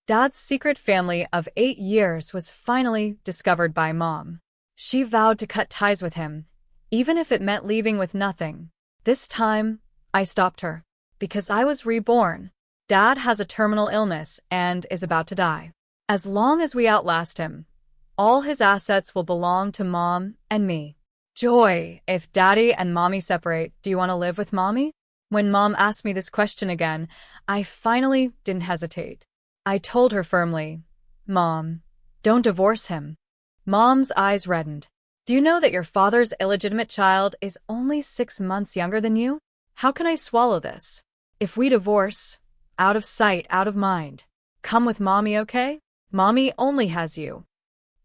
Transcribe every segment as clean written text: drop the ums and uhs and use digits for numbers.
Dad's secret family of 8 years was finally discovered by Mom. She vowed to cut ties with him, even if it meant leaving with nothing. This time, I stopped her. Because I was reborn. Dad has a terminal illness and is about to die. As long as we outlast him, all his assets will belong to Mom and me. Joy, if Daddy and Mommy separate, do you want to live with Mommy? When Mom asked me this question again, I finally didn't hesitate. I told her firmly, Mom, don't divorce him. Mom's eyes reddened. Do you know that your father's illegitimate child is only 6 months younger than you? How can I swallow this? If we divorce, out of sight, out of mind. Come with Mommy, okay? Mommy only has you.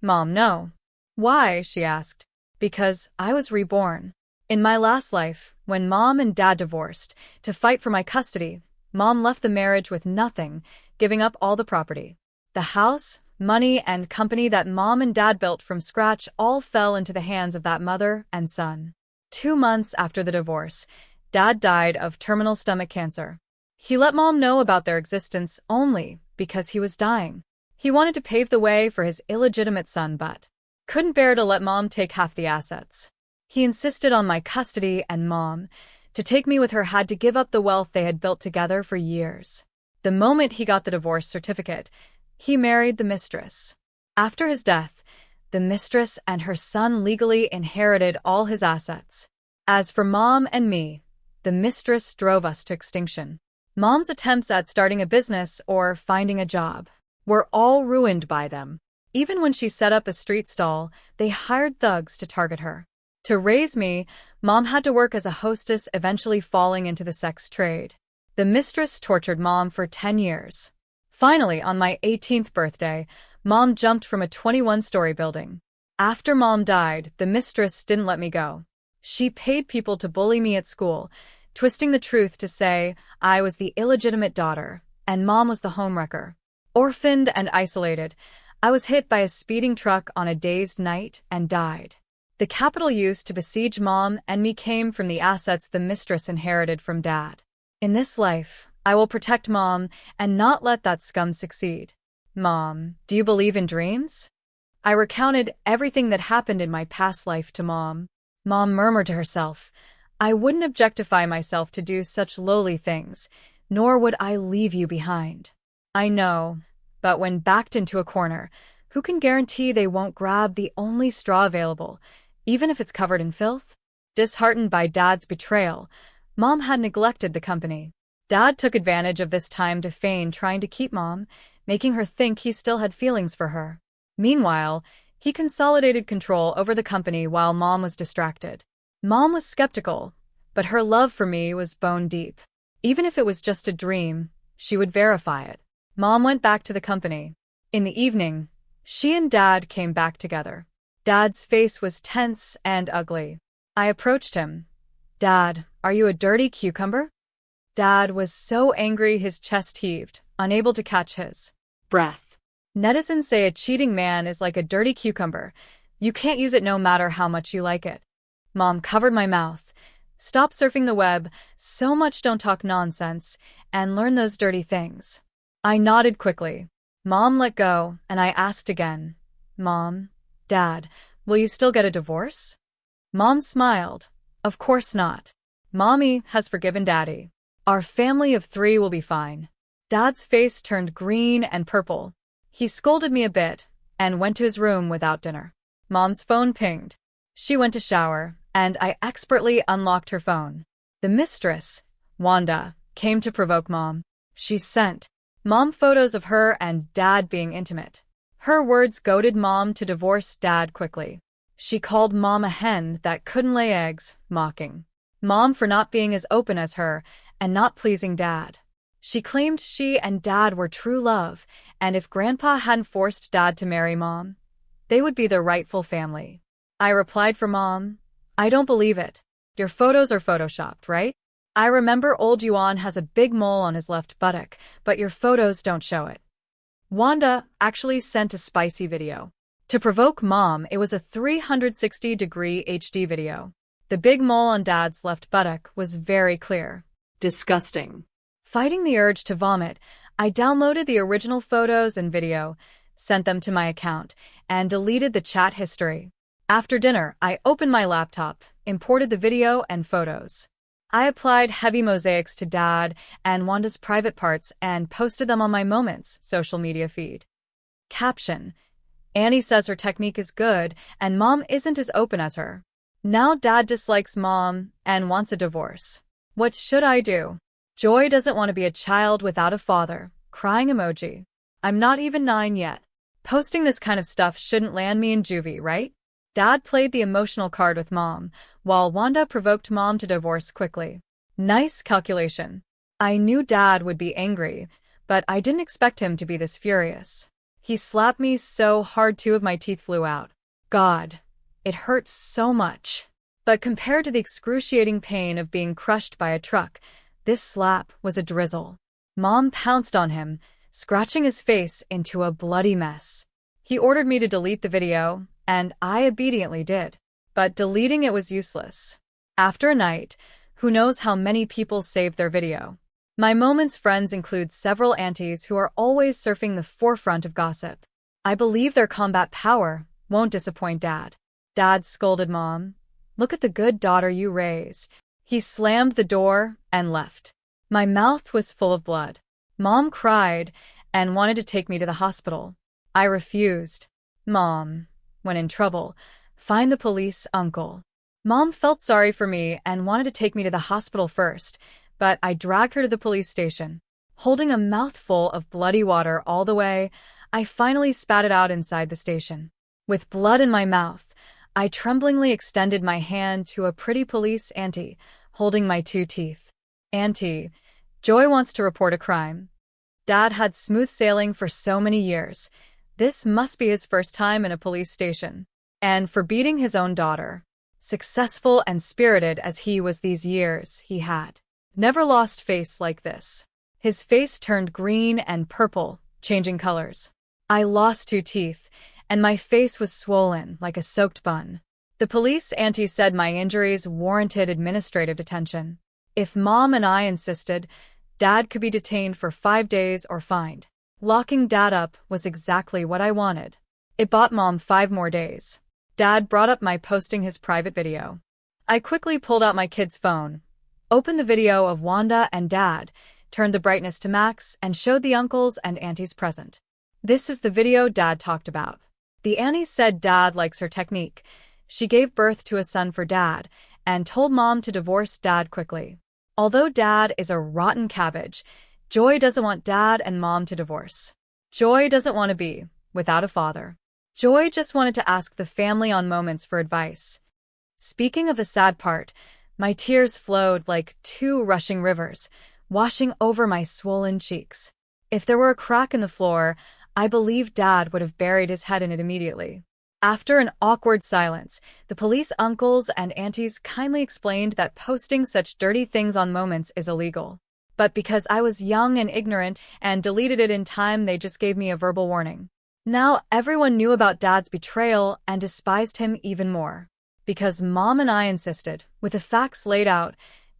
Mom, no. Why? She asked. Because I was reborn. In my last life, when Mom and Dad divorced, to fight for my custody, Mom left the marriage with nothing, giving up all the property. The house, money, and company that Mom and Dad built from scratch all fell into the hands of that mother and son. 2 months after the divorce, Dad died of terminal stomach cancer. He let Mom know about their existence only because he was dying. He wanted to pave the way for his illegitimate son but couldn't bear to let Mom take half the assets. He insisted on my custody, and Mom, to take me with her, had to give up the wealth they had built together for years. The moment he got the divorce certificate, he married the mistress. After his death, the mistress and her son legally inherited all his assets. As for Mom and me, the mistress drove us to extinction. Mom's attempts at starting a business or finding a job were all ruined by them. Even when she set up a street stall, they hired thugs to target her. To raise me, Mom had to work as a hostess, eventually falling into the sex trade. The mistress tortured Mom for 10 years. Finally, on my 18th birthday, Mom jumped from a 21-story building. After Mom died, the mistress didn't let me go. She paid people to bully me at school, twisting the truth to say I was the illegitimate daughter, and Mom was the homewrecker. Orphaned and isolated, I was hit by a speeding truck on a dazed night and died. The capital used to besiege Mom and me came from the assets the mistress inherited from Dad. In this life, I will protect Mom and not let that scum succeed. Mom, do you believe in dreams? I recounted everything that happened in my past life to Mom. Mom murmured to herself, I wouldn't objectify myself to do such lowly things, nor would I leave you behind. I know, but when backed into a corner, who can guarantee they won't grab the only straw available, even if it's covered in filth? Disheartened by Dad's betrayal, Mom had neglected the company. Dad took advantage of this time to feign trying to keep Mom, making her think he still had feelings for her. Meanwhile, he consolidated control over the company while Mom was distracted. Mom was skeptical, but her love for me was bone deep. Even if it was just a dream, she would verify it. Mom went back to the company. In the evening, she and Dad came back together. Dad's face was tense and ugly. I approached him. Dad, are you a dirty cucumber? Dad was so angry his chest heaved, unable to catch his breath. Netizens say a cheating man is like a dirty cucumber. You can't use it no matter how much you like it. Mom covered my mouth. Stop surfing the web, so much don't talk nonsense, and learn those dirty things. I nodded quickly. Mom let go, and I asked again, Mom, Dad, will you still get a divorce? Mom smiled. Of course not. Mommy has forgiven Daddy. Our family of 3 will be fine. Dad's face turned green and purple. He scolded me a bit and went to his room without dinner. Mom's phone pinged. She went to shower, and I expertly unlocked her phone. The mistress, Wanda, came to provoke Mom. She sent Mom photos of her and Dad being intimate. Her words goaded Mom to divorce Dad quickly. She called Mom a hen that couldn't lay eggs, mocking Mom for not being as open as her and not pleasing Dad. She claimed she and Dad were true love, and if Grandpa hadn't forced Dad to marry Mom, they would be the rightful family. I replied for Mom, I don't believe it. Your photos are photoshopped, right? I remember old Yuan has a big mole on his left buttock, but your photos don't show it. Wanda actually sent a spicy video. To provoke Mom, it was a 360-degree HD video. The big mole on Dad's left buttock was very clear. Disgusting. Fighting the urge to vomit, I downloaded the original photos and video, sent them to my account, and deleted the chat history. After dinner, I opened my laptop, imported the video and photos. I applied heavy mosaics to Dad and Wanda's private parts and posted them on my Moments social media feed. Caption: Annie says her technique is good and Mom isn't as open as her. Now Dad dislikes Mom and wants a divorce. What should I do? Joy doesn't want to be a child without a father. Crying emoji. I'm not even 9 yet. Posting this kind of stuff shouldn't land me in juvie, right? Dad played the emotional card with Mom, while Wanda provoked Mom to divorce quickly. Nice calculation. I knew Dad would be angry, but I didn't expect him to be this furious. He slapped me so hard 2 of my teeth flew out. God, it hurt so much. But compared to the excruciating pain of being crushed by a truck, this slap was a drizzle. Mom pounced on him, scratching his face into a bloody mess. He ordered me to delete the video, and I obediently did. But deleting it was useless. After a night, who knows how many people saved their video. My Moments friends include several aunties who are always surfing the forefront of gossip. I believe their combat power won't disappoint Dad. Dad scolded Mom. Look at the good daughter you raised. He slammed the door and left. My mouth was full of blood. Mom cried and wanted to take me to the hospital. I refused. Mom, when in trouble, find the police, uncle. Mom felt sorry for me and wanted to take me to the hospital first, but I dragged her to the police station. Holding a mouthful of bloody water all the way, I finally spat it out inside the station. With blood in my mouth, I tremblingly extended my hand to a pretty police auntie, holding my 2 teeth. Auntie, Joy wants to report a crime. Dad had smooth sailing for so many years. This must be his first time in a police station. And for beating his own daughter. Successful and spirited as he was these years, he had never lost face like this. His face turned green and purple, changing colors. I lost 2 teeth, and my face was swollen like a soaked bun. The police auntie said my injuries warranted administrative detention. If Mom and I insisted, Dad could be detained for 5 days or fined. Locking Dad up was exactly what I wanted. It bought Mom 5 more days. Dad brought up my posting his private video. I quickly pulled out my kid's phone, opened the video of Wanda and Dad, turned the brightness to max, and showed the uncles and aunties present. This is the video Dad talked about. The auntie said Dad likes her technique. She gave birth to a son for Dad and told Mom to divorce Dad quickly. Although Dad is a rotten cabbage, Joy doesn't want Dad and Mom to divorce. Joy doesn't want to be without a father. Joy just wanted to ask the family on Moments for advice. Speaking of the sad part, my tears flowed like 2 rushing rivers, washing over my swollen cheeks. If there were a crack in the floor, I believe Dad would have buried his head in it immediately. After an awkward silence, the police uncles and aunties kindly explained that posting such dirty things on Moments is illegal. But because I was young and ignorant and deleted it in time, they just gave me a verbal warning. Now everyone knew about Dad's betrayal and despised him even more. Because Mom and I insisted, with the facts laid out,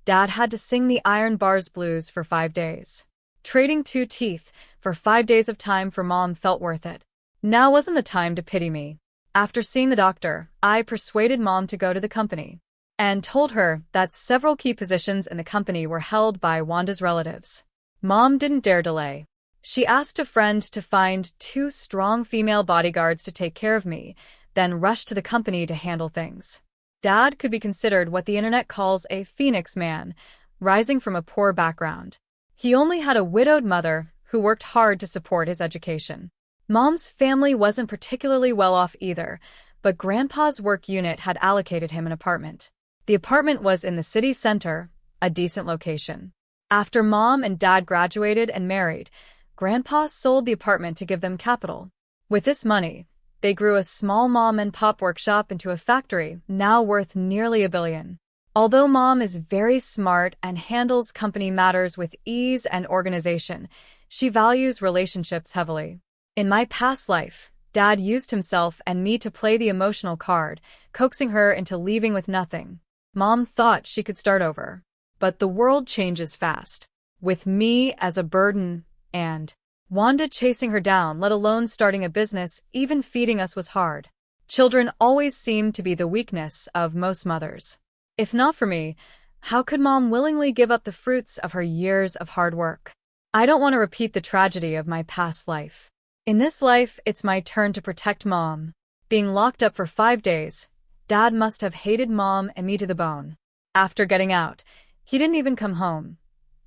Dad had to sing the Iron Bars blues for 5 days. Trading 2 teeth for 5 days of time for Mom felt worth it. Now wasn't the time to pity me. After seeing the doctor, I persuaded Mom to go to the company and told her that several key positions in the company were held by Wanda's relatives. Mom didn't dare delay. She asked a friend to find 2 strong female bodyguards to take care of me, then rushed to the company to handle things. Dad could be considered what the internet calls a phoenix man, rising from a poor background. He only had a widowed mother who worked hard to support his education. Mom's family wasn't particularly well off either, but Grandpa's work unit had allocated him an apartment. The apartment was in the city center, a decent location. After Mom and Dad graduated and married, Grandpa sold the apartment to give them capital. With this money, they grew a small mom-and-pop workshop into a factory now worth nearly $1 billion. Although Mom is very smart and handles company matters with ease and organization, she values relationships heavily. In my past life, Dad used himself and me to play the emotional card, coaxing her into leaving with nothing. Mom thought she could start over. But the world changes fast. With me as a burden and Wanda chasing her down, let alone starting a business, even feeding us was hard. Children always seemed to be the weakness of most mothers. If not for me, how could Mom willingly give up the fruits of her years of hard work? I don't want to repeat the tragedy of my past life. In this life, it's my turn to protect Mom. Being locked up for 5 days, Dad must have hated Mom and me to the bone. After getting out, he didn't even come home,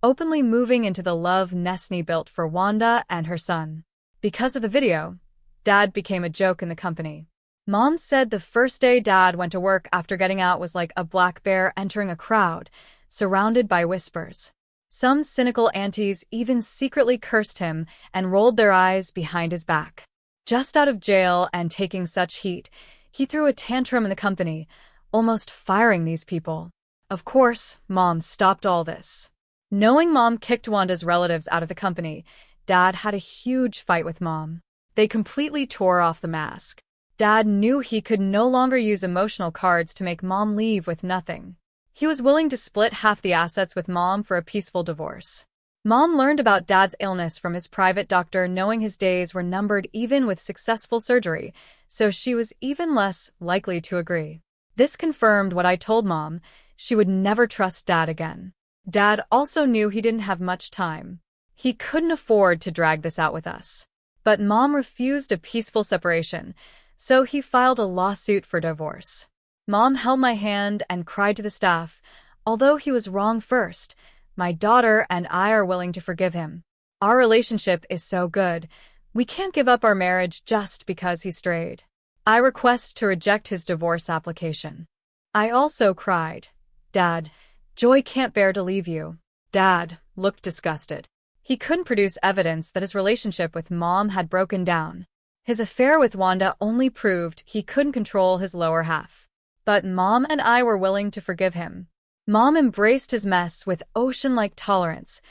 openly moving into the love nest he built for Wanda and her son. Because of the video, Dad became a joke in the company. Mom said the first day Dad went to work after getting out was like a black bear entering a crowd, surrounded by whispers. Some cynical aunties even secretly cursed him and rolled their eyes behind his back. Just out of jail and taking such heat, he threw a tantrum in the company, almost firing these people. Of course, Mom stopped all this. Knowing Mom kicked Wanda's relatives out of the company, Dad had a huge fight with Mom. They completely tore off the mask. Dad knew he could no longer use emotional cards to make Mom leave with nothing. He was willing to split half the assets with Mom for a peaceful divorce. Mom learned about Dad's illness from his private doctor, knowing his days were numbered even with successful surgery, so she was even less likely to agree. This confirmed what I told Mom: she would never trust Dad again. Dad also knew he didn't have much time. He couldn't afford to drag this out with us. But Mom refused a peaceful separation, so he filed a lawsuit for divorce. Mom held my hand and cried to the staff, although he was wrong first, my daughter and I are willing to forgive him. Our relationship is so good, we can't give up our marriage just because he strayed. I request to reject his divorce application. I also cried. Dad, Joy can't bear to leave you. Dad looked disgusted. He couldn't produce evidence that his relationship with Mom had broken down. His affair with Wanda only proved he couldn't control his lower half. But Mom and I were willing to forgive him. Mom embraced his mess with ocean-like tolerance,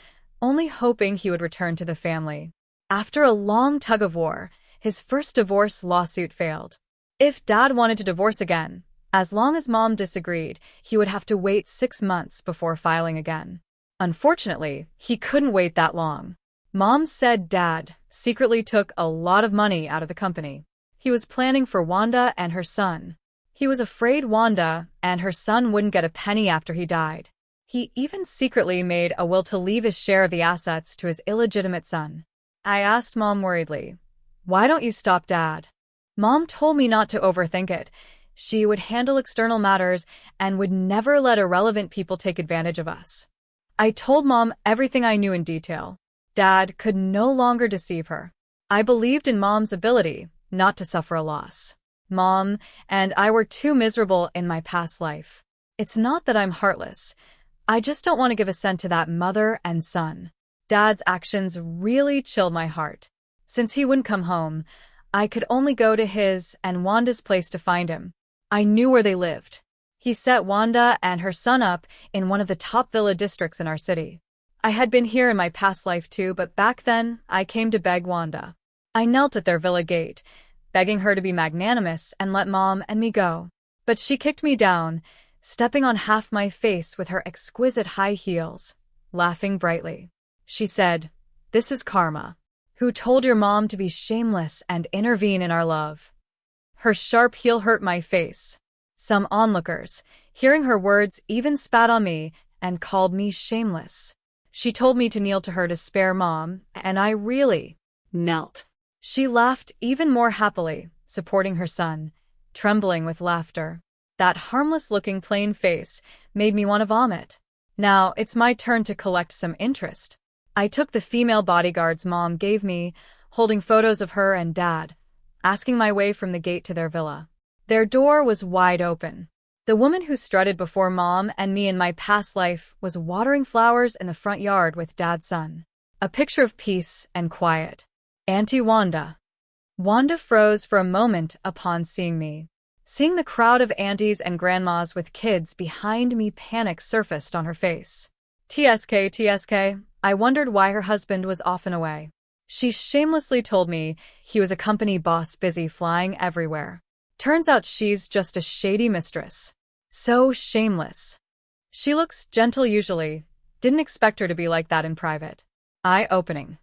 only hoping he would return to the family. After a long tug-of-war, his first divorce lawsuit failed. If Dad wanted to divorce again, as long as Mom disagreed, he would have to wait 6 months before filing again. Unfortunately, he couldn't wait that long. Mom said Dad secretly took a lot of money out of the company. He was planning for Wanda and her son. He was afraid Wanda and her son wouldn't get a penny after he died. He even secretly made a will to leave his share of the assets to his illegitimate son. I asked Mom worriedly, "Why don't you stop Dad?" Mom told me not to overthink it. She would handle external matters and would never let irrelevant people take advantage of us. I told Mom everything I knew in detail. Dad could no longer deceive her. I believed in Mom's ability not to suffer a loss. Mom and I were too miserable in my past life. It's not that I'm heartless. I just don't want to give a cent to that mother and son. Dad's actions really chilled my heart. Since he wouldn't come home, I could only go to his and Wanda's place to find him. I knew where they lived. He set Wanda and her son up in one of the top villa districts in our city. I had been here in my past life too, but back then, I came to beg Wanda. I knelt at their villa gate, begging her to be magnanimous and let Mom and me go. But she kicked me down, stepping on half my face with her exquisite high heels, laughing brightly. She said, "This is karma. Who told your mom to be shameless and intervene in our love?" Her sharp heel hurt my face. Some onlookers, hearing her words, even spat on me and called me shameless. She told me to kneel to her to spare Mom, and I really knelt. She laughed even more happily, supporting her son, trembling with laughter. That harmless-looking plain face made me want to vomit. Now it's my turn to collect some interest. I took the female bodyguards Mom gave me, holding photos of her and Dad, asking my way from the gate to their villa. Their door was wide open. The woman who strutted before Mom and me in my past life was watering flowers in the front yard with Dad's son. A picture of peace and quiet. Auntie Wanda. Wanda froze for a moment upon seeing me. Seeing the crowd of aunties and grandmas with kids behind me, panic surfaced on her face. TSK, I wondered why her husband was often away. She shamelessly told me he was a company boss busy flying everywhere. Turns out she's just a shady mistress. So shameless. She looks gentle usually. Didn't expect her to be like that in private. Eye-opening.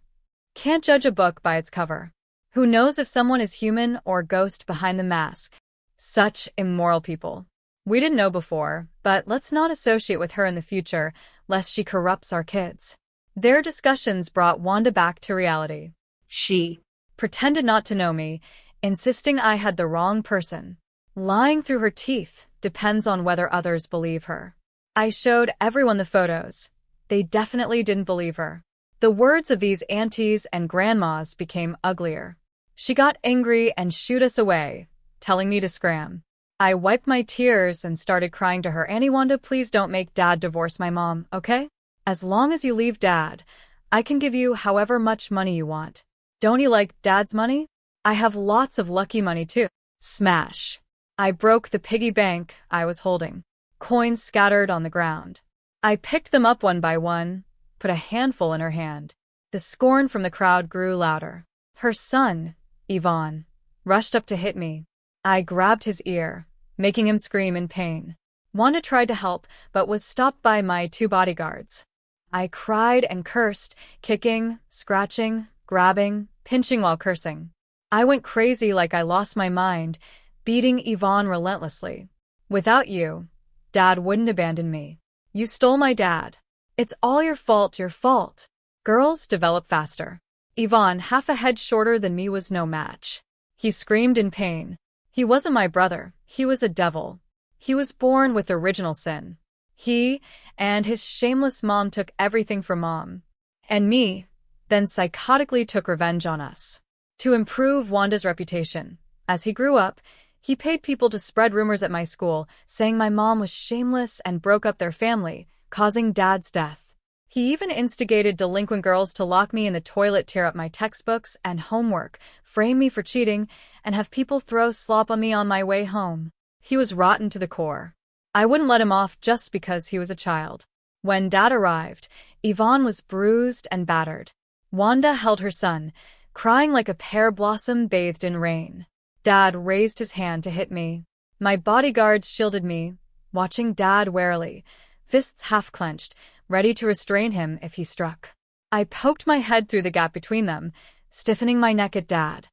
Can't judge a book by its cover. Who knows if someone is human or ghost behind the mask? Such immoral people. We didn't know before, but let's not associate with her in the future, lest she corrupts our kids. Their discussions brought Wanda back to reality. She pretended not to know me, insisting I had the wrong person. Lying through her teeth depends on whether others believe her. I showed everyone the photos. They definitely didn't believe her. The words of these aunties and grandmas became uglier. She got angry and shooed us away, telling me to scram. I wiped my tears and started crying to her. Auntie Wanda, please don't make Dad divorce my mom, okay? As long as you leave Dad, I can give you however much money you want. Don't you like Dad's money? I have lots of lucky money too. Smash. I broke the piggy bank I was holding. Coins scattered on the ground. I picked them up one by one, put a handful in her hand. The scorn from the crowd grew louder. Her son, Yvonne, rushed up to hit me. I grabbed his ear, making him scream in pain. Wanda tried to help, but was stopped by my 2 bodyguards. I cried and cursed, kicking, scratching, grabbing, pinching while cursing. I went crazy like I lost my mind, beating Yvonne relentlessly. Without you, Dad wouldn't abandon me. You stole my dad. It's all your fault, your fault. Girls develop faster. Yvonne, half a head shorter than me, was no match. He screamed in pain. He wasn't my brother. He was a devil. He was born with original sin. He and his shameless mom took everything from Mom and me, then psychotically took revenge on us. To improve Wanda's reputation, as he grew up, he paid people to spread rumors at my school, saying my mom was shameless and broke up their family, causing Dad's death. He even instigated delinquent girls to lock me in the toilet, tear up my textbooks and homework, frame me for cheating, and have people throw slop on me on my way home. He was rotten to the core. I wouldn't let him off just because he was a child. When Dad arrived, Yvonne was bruised and battered. Wanda held her son, crying like a pear blossom bathed in rain. Dad raised his hand to hit me. My bodyguards shielded me, watching Dad warily, fists half-clenched, ready to restrain him if he struck. I poked my head through the gap between them, stiffening my neck at Dad.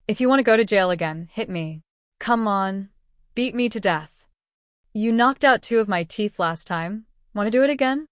If you want to go to jail again, hit me. Come on, beat me to death. You knocked out 2 of my teeth last time. Want to do it again?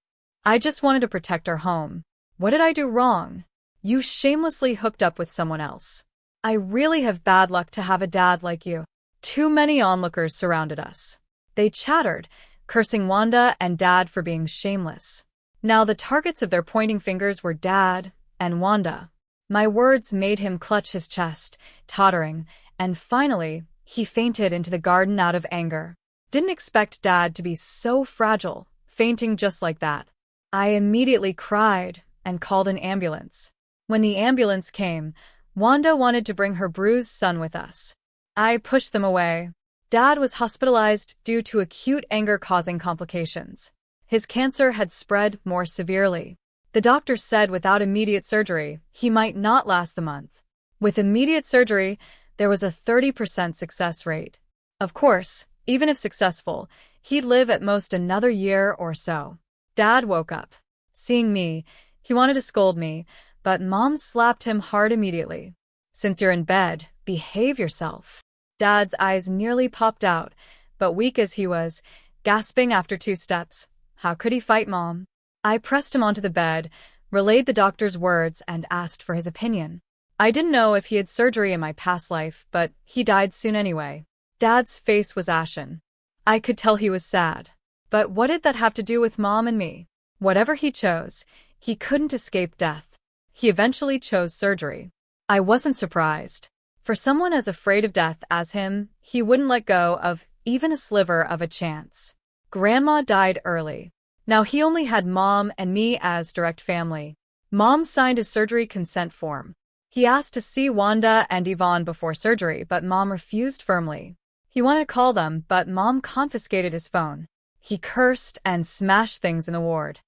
I just wanted to protect our home. What did I do wrong? You shamelessly hooked up with someone else. I really have bad luck to have a dad like you. Too many onlookers surrounded us. They chattered, cursing Wanda and Dad for being shameless. Now the targets of their pointing fingers were Dad and Wanda. My words made him clutch his chest, tottering, and finally, he fainted into the garden out of anger. Didn't expect Dad to be so fragile, fainting just like that. I immediately cried and called an ambulance. When the ambulance came, Wanda wanted to bring her bruised son with us. I pushed them away. Dad was hospitalized due to acute anger-causing complications. His cancer had spread more severely. The doctor said without immediate surgery, he might not last the month. With immediate surgery, there was a 30% success rate. Of course, even if successful, he'd live at most another year or so. Dad woke up. Seeing me, he wanted to scold me, but Mom slapped him hard immediately. Since you're in bed, behave yourself. Dad's eyes nearly popped out, but weak as he was, gasping after 2 steps, how could he fight Mom? I pressed him onto the bed, relayed the doctor's words, and asked for his opinion. I didn't know if he had surgery in my past life, but he died soon anyway. Dad's face was ashen. I could tell he was sad. But what did that have to do with Mom and me? Whatever he chose, he couldn't escape death. He eventually chose surgery. I wasn't surprised. For someone as afraid of death as him, he wouldn't let go of even a sliver of a chance. Grandma died early. Now he only had Mom and me as direct family. Mom signed his surgery consent form. He asked to see Wanda and Yvonne before surgery, but Mom refused firmly. He wanted to call them, but Mom confiscated his phone. He cursed and smashed things in the ward.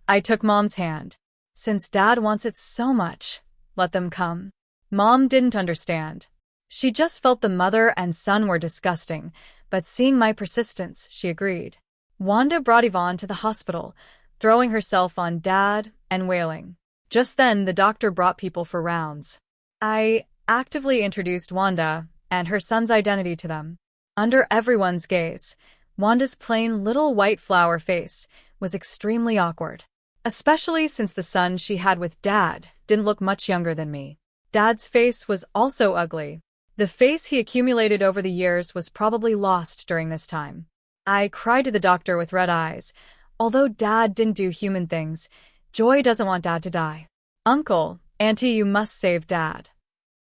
I took Mom's hand. Since Dad wants it so much, let them come. Mom didn't understand. She just felt the mother and son were disgusting, but seeing my persistence, she agreed. Wanda brought Yvonne to the hospital, throwing herself on Dad and wailing. Just then, the doctor brought people for rounds. I actively introduced Wanda and her son's identity to them. Under everyone's gaze, Wanda's plain little white flower face was extremely awkward, especially since the son she had with Dad didn't look much younger than me. Dad's face was also ugly. The face he accumulated over the years was probably lost during this time. I cried to the doctor with red eyes. Although Dad didn't do human things, Joy doesn't want Dad to die. Uncle, Auntie, you must save Dad.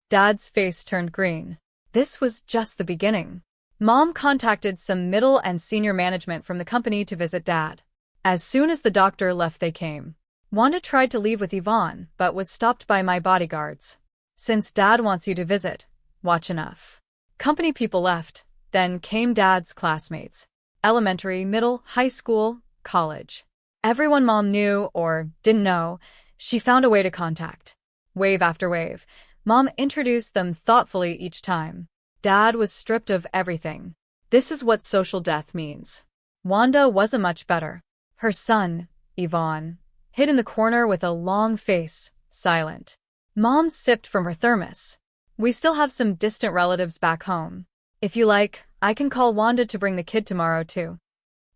Dad's face turned green. This was just the beginning. Mom contacted some middle and senior management from the company to visit Dad. As soon as the doctor left, they came. Wanda tried to leave with Yvonne, but was stopped by my bodyguards. Since Dad wants you to visit, watch enough. Company people left. Then came Dad's classmates. Elementary, middle, high school, college. Everyone Mom knew or didn't know, she found a way to contact. Wave after wave, Mom introduced them thoughtfully each time. Dad was stripped of everything. This is what social death means. Wanda wasn't much better. Her son, Yvonne, hid in the corner with a long face, silent. Mom sipped from her thermos. We still have some distant relatives back home. If you like, I can call Wanda to bring the kid tomorrow too.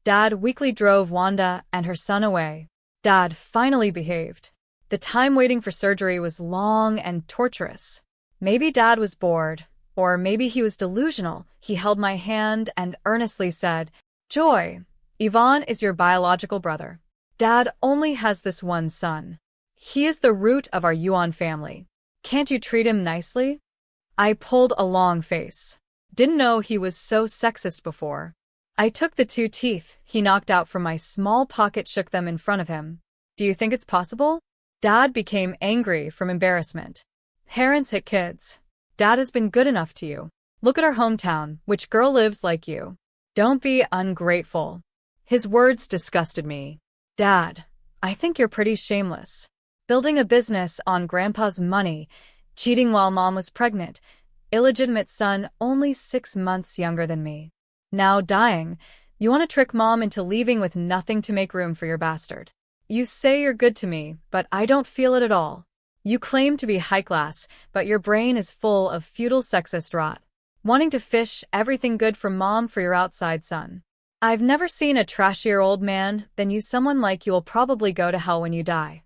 Dad weakly drove Wanda and her son away. Dad finally behaved. The time waiting for surgery was long and torturous. Maybe Dad was bored, or maybe he was delusional. He held my hand and earnestly said, Joy, Yvonne is your biological brother. Dad only has this one son. He is the root of our Yuan family. Can't you treat him nicely? I pulled a long face. Didn't know he was so sexist before. I took the 2 teeth he knocked out from my small pocket, shook them in front of him. Do you think it's possible? Dad became angry from embarrassment. Parents hit kids. Dad has been good enough to you. Look at our hometown. Which girl lives like you? Don't be ungrateful. His words disgusted me. Dad, I think you're pretty shameless. Building a business on Grandpa's money, cheating while Mom was pregnant, illegitimate son only 6 months younger than me. Now dying, you want to trick Mom into leaving with nothing to make room for your bastard. You say you're good to me, but I don't feel it at all. You claim to be high class, but your brain is full of feudal sexist rot, wanting to fish everything good from Mom for your outside son. I've never seen a trashier old man than you. Someone like you will probably go to hell when you die.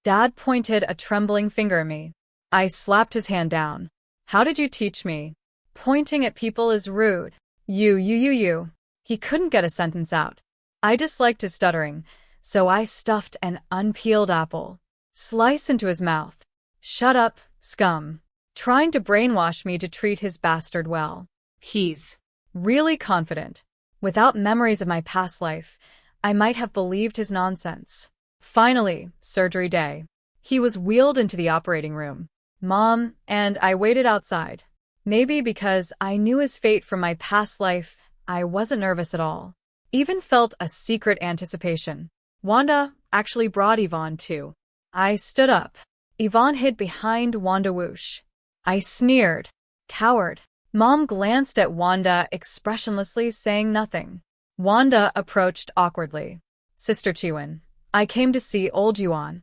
Dad pointed a trembling finger at me. I slapped his hand down. How did you teach me? Pointing at people is rude. You. He couldn't get a sentence out. I disliked his stuttering, so I stuffed an unpeeled apple. Slice into his mouth. Shut up, scum. Trying to brainwash me to treat his bastard well. He's really confident. Without memories of my past life, I might have believed his nonsense. Finally, surgery day. He was wheeled into the operating room. Mom and I waited outside. Maybe because I knew his fate from my past life, I wasn't nervous at all. Even felt a secret anticipation. Wanda actually brought Yvonne too. I stood up. Yvonne hid behind Wanda. Whoosh. I sneered. Coward. Mom glanced at Wanda expressionlessly, saying nothing. Wanda approached awkwardly. Sister Chiwen, I came to see old Yuan.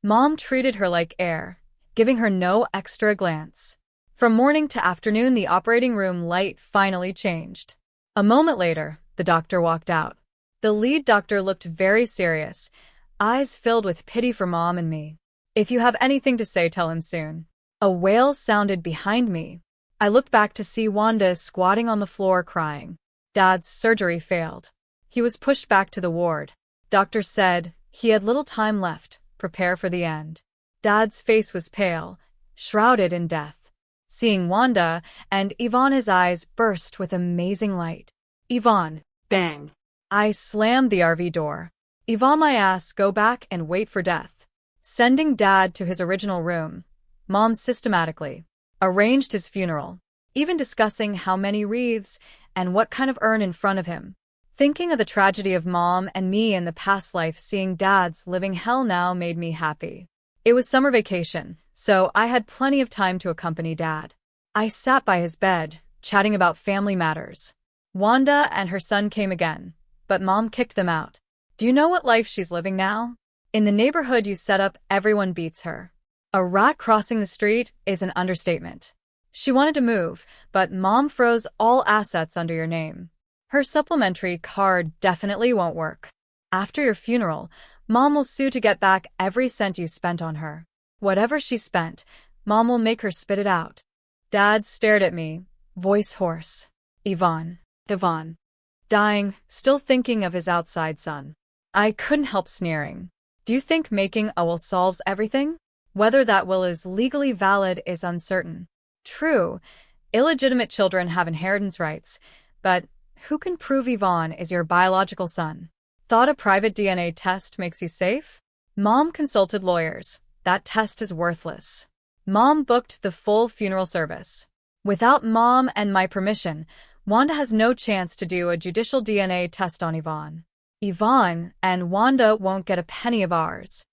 Mom treated her like air, giving her no extra glance. From morning to afternoon, the operating room light finally changed. A moment later, the doctor walked out. The lead doctor looked very serious, eyes filled with pity for Mom and me. If you have anything to say, tell him soon. A wail sounded behind me. I looked back to see Wanda squatting on the floor crying. Dad's surgery failed. He was pushed back to the ward. Doctor said he had little time left. Prepare for the end. Dad's face was pale, shrouded in death. Seeing Wanda and Yvonne, his eyes burst with amazing light. Yvonne. Bang. I slammed the RV door. Yvonne, my ass, go back and wait for death. Sending Dad to his original room. Mom systematically arranged his funeral, even discussing how many wreaths and what kind of urn in front of him. Thinking of the tragedy of Mom and me in the past life, seeing Dad's living hell now made me happy. It was summer vacation, so I had plenty of time to accompany Dad. I sat by his bed, chatting about family matters. Wanda and her son came again, but Mom kicked them out. Do you know what life she's living now? In the neighborhood you set up, everyone beats her. A rat crossing the street is an understatement. She wanted to move, but Mom froze all assets under your name. Her supplementary card definitely won't work. After your funeral, Mom will sue to get back every cent you spent on her. Whatever she spent, Mom will make her spit it out. Dad stared at me, voice hoarse. Yvonne. Dying, still thinking of his outside son. I couldn't help sneering. Do you think making a will solves everything? Whether that will is legally valid is uncertain. True, illegitimate children have inheritance rights, but who can prove Yvonne is your biological son? Thought a private DNA test makes you safe? Mom consulted lawyers. That test is worthless. Mom booked the full funeral service. Without Mom and my permission, Wanda has no chance to do a judicial DNA test on Yvonne. Yvonne and Wanda won't get a penny of ours.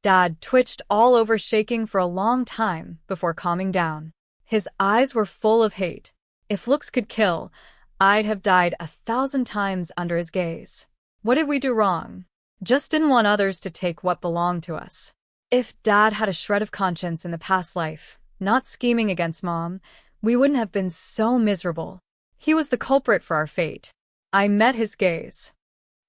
Dad twitched all over, shaking for a long time before calming down. His eyes were full of hate. If looks could kill, I'd have died 1,000 times under his gaze. What did we do wrong? Just didn't want others to take what belonged to us. If Dad had a shred of conscience in the past life, not scheming against Mom, we wouldn't have been so miserable. He was the culprit for our fate. I met his gaze.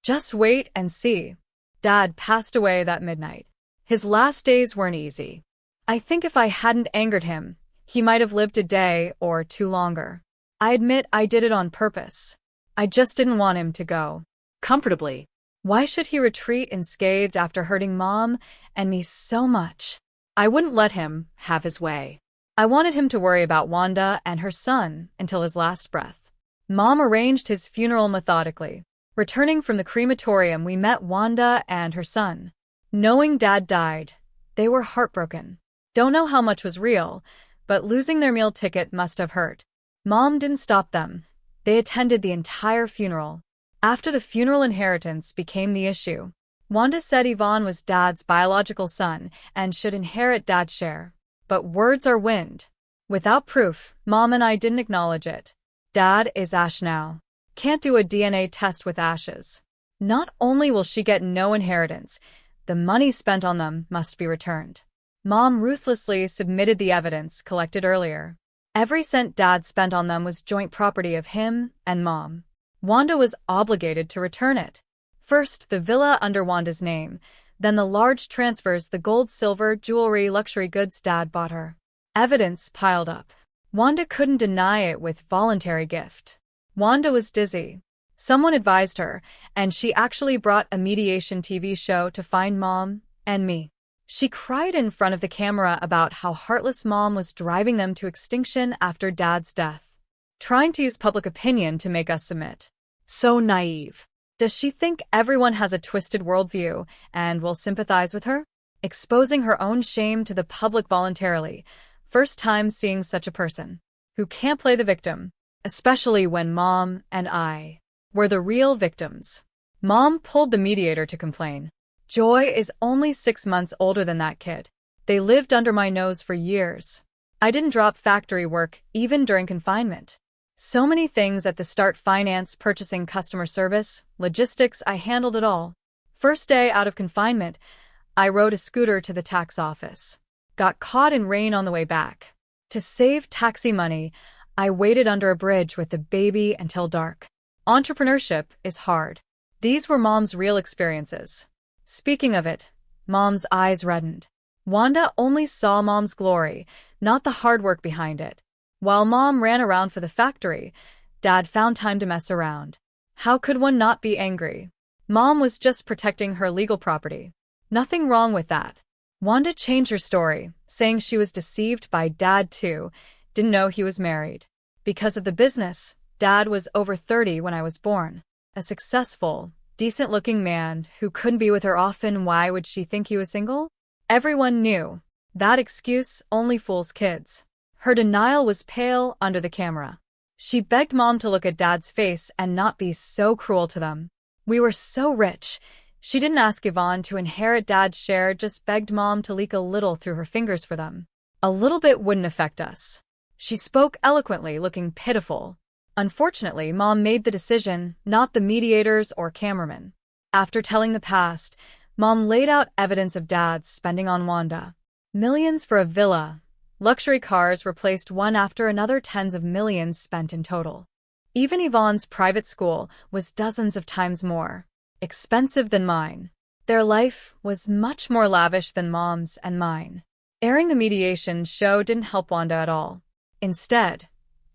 Just wait and see. Dad passed away that midnight. His last days weren't easy. I think if I hadn't angered him, he might have lived a day or two longer. I admit I did it on purpose. I just didn't want him to go comfortably. Why should he retreat unscathed after hurting Mom and me so much? I wouldn't let him have his way. I wanted him to worry about Wanda and her son until his last breath. Mom arranged his funeral methodically. Returning from the crematorium, we met Wanda and her son. Knowing Dad died, they were heartbroken. Don't know how much was real, but losing their meal ticket must have hurt. Mom didn't stop them. They attended the entire funeral. After the funeral, inheritance became the issue. Wanda said Yvonne was Dad's biological son and should inherit Dad's share. But words are wind. Without proof, Mom and I didn't acknowledge it. Dad is ash now. Can't do a DNA test with ashes. Not only will she get no inheritance, the money spent on them must be returned. Mom ruthlessly submitted the evidence collected earlier. Every cent Dad spent on them was joint property of him and Mom. Wanda was obligated to return it. First, the villa under Wanda's name, then the large transfers, the gold, silver, jewelry, luxury goods Dad bought her. Evidence piled up. Wanda couldn't deny it with voluntary gift. Wanda was dizzy. Someone advised her, and she actually brought a mediation TV show to find Mom and me. She cried in front of the camera about how heartless Mom was driving them to extinction after Dad's death. Trying to use public opinion to make us submit. So naive. Does she think everyone has a twisted worldview and will sympathize with her? Exposing her own shame to the public voluntarily. First time seeing such a person. Who can't play the victim. Especially when Mom and I were the real victims. Mom pulled the mediator to complain. Joy is only 6 months older than that kid. They lived under my nose for years. I didn't drop factory work even during confinement. So many things at the start: finance, purchasing, customer service, logistics. I handled it all. First day out of confinement, I rode a scooter to the tax office. Got caught in rain on the way back. To save taxi money, I waited under a bridge with the baby until dark. Entrepreneurship is hard. These were Mom's real experiences. Speaking of it, Mom's eyes reddened. Wanda only saw Mom's glory, not the hard work behind it. While Mom ran around for the factory, Dad found time to mess around. How could one not be angry? Mom was just protecting her legal property. Nothing wrong with that. Wanda changed her story, saying she was deceived by Dad too, didn't know he was married. Because of the business, Dad was over 30 when I was born. A successful, decent-looking man who couldn't be with her often. Why would she think he was single? Everyone knew. That excuse only fools kids. Her denial was pale under the camera. She begged Mom to look at Dad's face and not be so cruel to them. We were so rich. She didn't ask Yvonne to inherit Dad's share, just begged Mom to leak a little through her fingers for them. A little bit wouldn't affect us. She spoke eloquently, looking pitiful. Unfortunately, Mom made the decision, not the mediators or cameraman. After telling the past, Mom laid out evidence of Dad's spending on Wanda. Millions for a villa. Luxury cars replaced one after another, tens of millions spent in total. Even Yvonne's private school was dozens of times more expensive than mine. Their life was much more lavish than Mom's and mine. Airing the mediation show didn't help Wanda at all. Instead,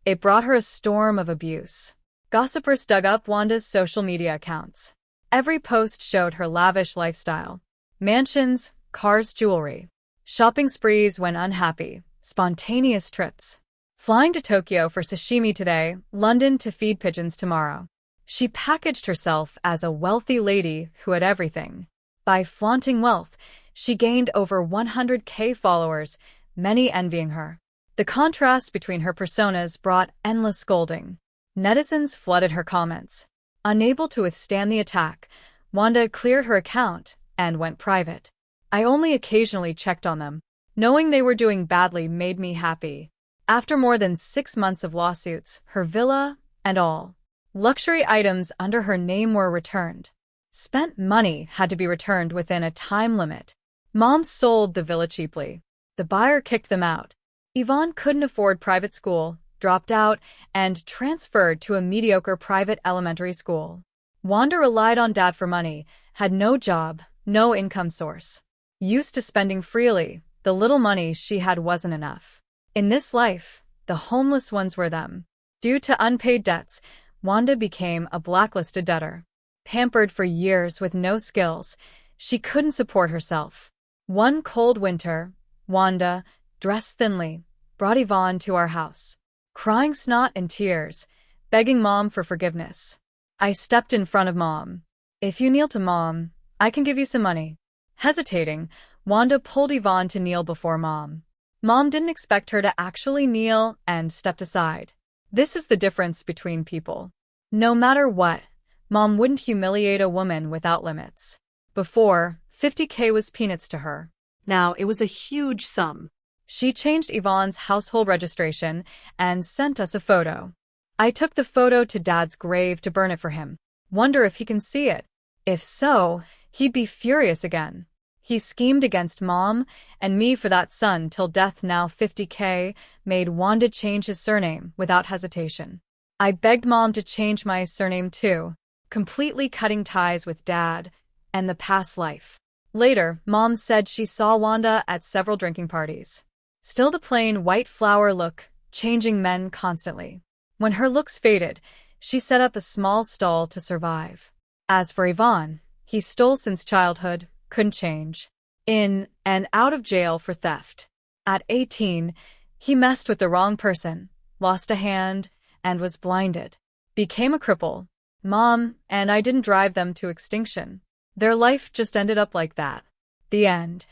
it brought her a storm of abuse. Gossipers dug up Wanda's social media accounts. Every post showed her lavish lifestyle. Mansions, cars, jewelry. Shopping sprees when unhappy. Spontaneous trips. Flying to Tokyo for sashimi today, London to feed pigeons tomorrow. She packaged herself as a wealthy lady who had everything. By flaunting wealth, she gained over 100K followers, many envying her. The contrast between her personas brought endless scolding. Netizens flooded her comments. Unable to withstand the attack, Wanda cleared her account and went private. I only occasionally checked on them. Knowing they were doing badly made me happy. After more than 6 months of lawsuits, her villa and all luxury items under her name were returned. Spent money had to be returned within a time limit. Mom sold the villa cheaply. The buyer kicked them out. Yvonne couldn't afford private school, dropped out, and transferred to a mediocre private elementary school. Wanda relied on Dad for money, had no job, no income source. Used to spending freely, the little money she had wasn't enough. In this life, the homeless ones were them. Due to unpaid debts, Wanda became a blacklisted debtor. Pampered for years with no skills, she couldn't support herself. One cold winter, Wanda, dressed thinly, brought Yvonne to our house. Crying snot and tears, begging Mom for forgiveness. I stepped in front of Mom. "If you kneel to Mom, I can give you some money." Hesitating, Wanda pulled Yvonne to kneel before Mom. Mom didn't expect her to actually kneel and stepped aside. This is the difference between people. No matter what, Mom wouldn't humiliate a woman without limits. Before, 50K was peanuts to her. Now it was a huge sum. She changed Yvonne's household registration and sent us a photo. I took the photo to Dad's grave to burn it for him. Wonder if he can see it. If so, he'd be furious again. He schemed against Mom and me for that son till death. Now 50K made Wanda change his surname without hesitation. I begged Mom to change my surname too, completely cutting ties with Dad and the past life. Later, Mom said she saw Wanda at several drinking parties. Still the plain white flower look, changing men constantly. When her looks faded, she set up a small stall to survive. As for Yvonne, he stole since childhood, couldn't change. In and out of jail for theft. At 18, he messed with the wrong person, lost a hand, and was blinded. Became a cripple. Mom and I didn't drive them to extinction. Their life just ended up like that. The end.